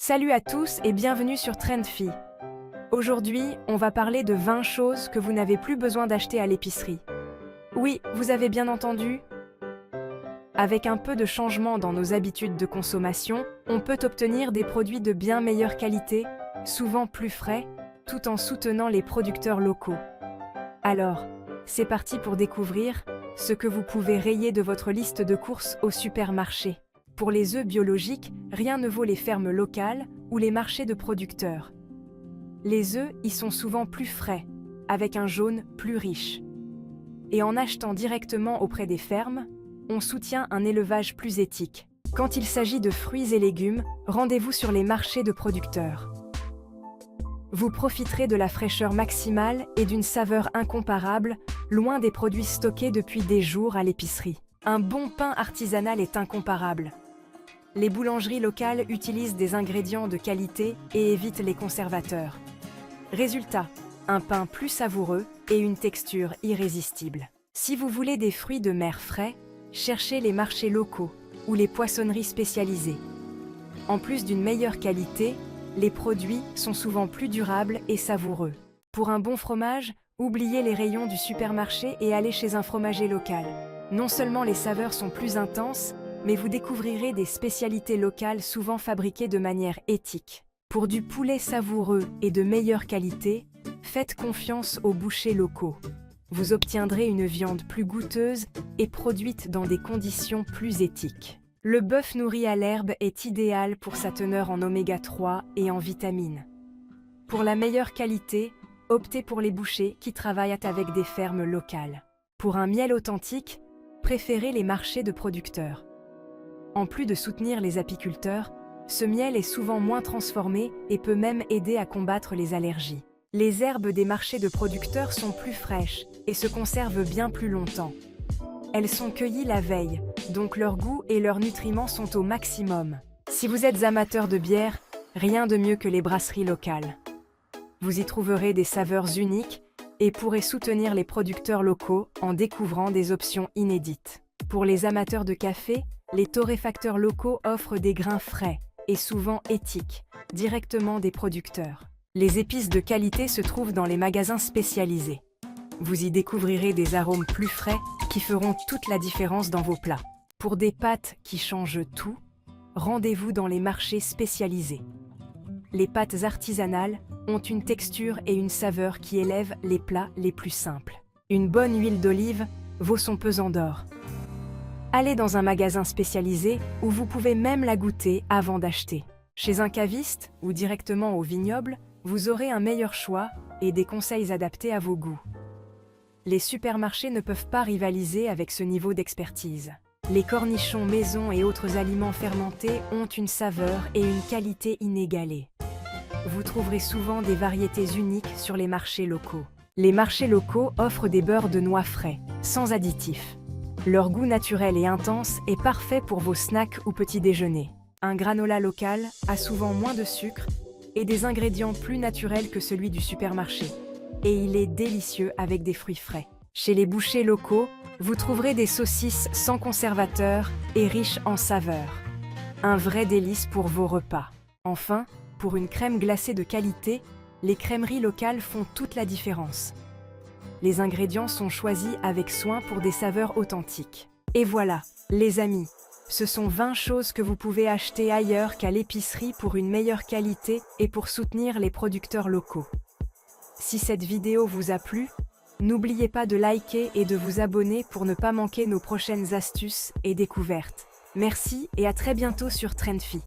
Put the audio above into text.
Salut à tous et bienvenue sur Trendfi. Aujourd'hui, on va parler de 20 choses que vous n'avez plus besoin d'acheter à l'épicerie. Oui, vous avez bien entendu. Avec un peu de changement dans nos habitudes de consommation, on peut obtenir des produits de bien meilleure qualité, souvent plus frais, tout en soutenant les producteurs locaux. Alors, c'est parti pour découvrir ce que vous pouvez rayer de votre liste de courses au supermarché. Pour les œufs biologiques, rien ne vaut les fermes locales ou les marchés de producteurs. Les œufs y sont souvent plus frais, avec un jaune plus riche. Et en achetant directement auprès des fermes, on soutient un élevage plus éthique. Quand il s'agit de fruits et légumes, rendez-vous sur les marchés de producteurs. Vous profiterez de la fraîcheur maximale et d'une saveur incomparable, loin des produits stockés depuis des jours à l'épicerie. Un bon pain artisanal est incomparable. Les boulangeries locales utilisent des ingrédients de qualité et évitent les conservateurs. Résultat, un pain plus savoureux et une texture irrésistible. Si vous voulez des fruits de mer frais, cherchez les marchés locaux ou les poissonneries spécialisées. En plus d'une meilleure qualité, les produits sont souvent plus durables et savoureux. Pour un bon fromage, oubliez les rayons du supermarché et allez chez un fromager local. Non seulement les saveurs sont plus intenses, mais vous découvrirez des spécialités locales souvent fabriquées de manière éthique. Pour du poulet savoureux et de meilleure qualité, faites confiance aux bouchers locaux. Vous obtiendrez une viande plus goûteuse et produite dans des conditions plus éthiques. Le bœuf nourri à l'herbe est idéal pour sa teneur en oméga 3 et en vitamines. Pour la meilleure qualité, optez pour les bouchers qui travaillent avec des fermes locales. Pour un miel authentique, préférez les marchés de producteurs. En plus de soutenir les apiculteurs, ce miel est souvent moins transformé et peut même aider à combattre les allergies. Les herbes des marchés de producteurs sont plus fraîches et se conservent bien plus longtemps. Elles sont cueillies la veille, donc leur goût et leurs nutriments sont au maximum. Si vous êtes amateur de bière, rien de mieux que les brasseries locales. Vous y trouverez des saveurs uniques et pourrez soutenir les producteurs locaux en découvrant des options inédites. Pour les amateurs de café, les torréfacteurs locaux offrent des grains frais et souvent éthiques, directement des producteurs. Les épices de qualité se trouvent dans les magasins spécialisés. Vous y découvrirez des arômes plus frais qui feront toute la différence dans vos plats. Pour des pâtes qui changent tout, rendez-vous dans les marchés spécialisés. Les pâtes artisanales ont une texture et une saveur qui élèvent les plats les plus simples. Une bonne huile d'olive vaut son pesant d'or. Allez dans un magasin spécialisé où vous pouvez même la goûter avant d'acheter. Chez un caviste ou directement au vignoble, vous aurez un meilleur choix et des conseils adaptés à vos goûts. Les supermarchés ne peuvent pas rivaliser avec ce niveau d'expertise. Les cornichons maison et autres aliments fermentés ont une saveur et une qualité inégalées. Vous trouverez souvent des variétés uniques sur les marchés locaux. Les marchés locaux offrent des beurres de noix frais, sans additifs. Leur goût naturel et intense est parfait pour vos snacks ou petits déjeuners. Un granola local a souvent moins de sucre et des ingrédients plus naturels que celui du supermarché. Et il est délicieux avec des fruits frais. Chez les bouchers locaux, vous trouverez des saucisses sans conservateurs et riches en saveurs. Un vrai délice pour vos repas. Enfin, pour une crème glacée de qualité, les crèmeries locales font toute la différence. Les ingrédients sont choisis avec soin pour des saveurs authentiques. Et voilà, les amis, ce sont 20 choses que vous pouvez acheter ailleurs qu'à l'épicerie pour une meilleure qualité et pour soutenir les producteurs locaux. Si cette vidéo vous a plu, n'oubliez pas de liker et de vous abonner pour ne pas manquer nos prochaines astuces et découvertes. Merci et à très bientôt sur Trendfi.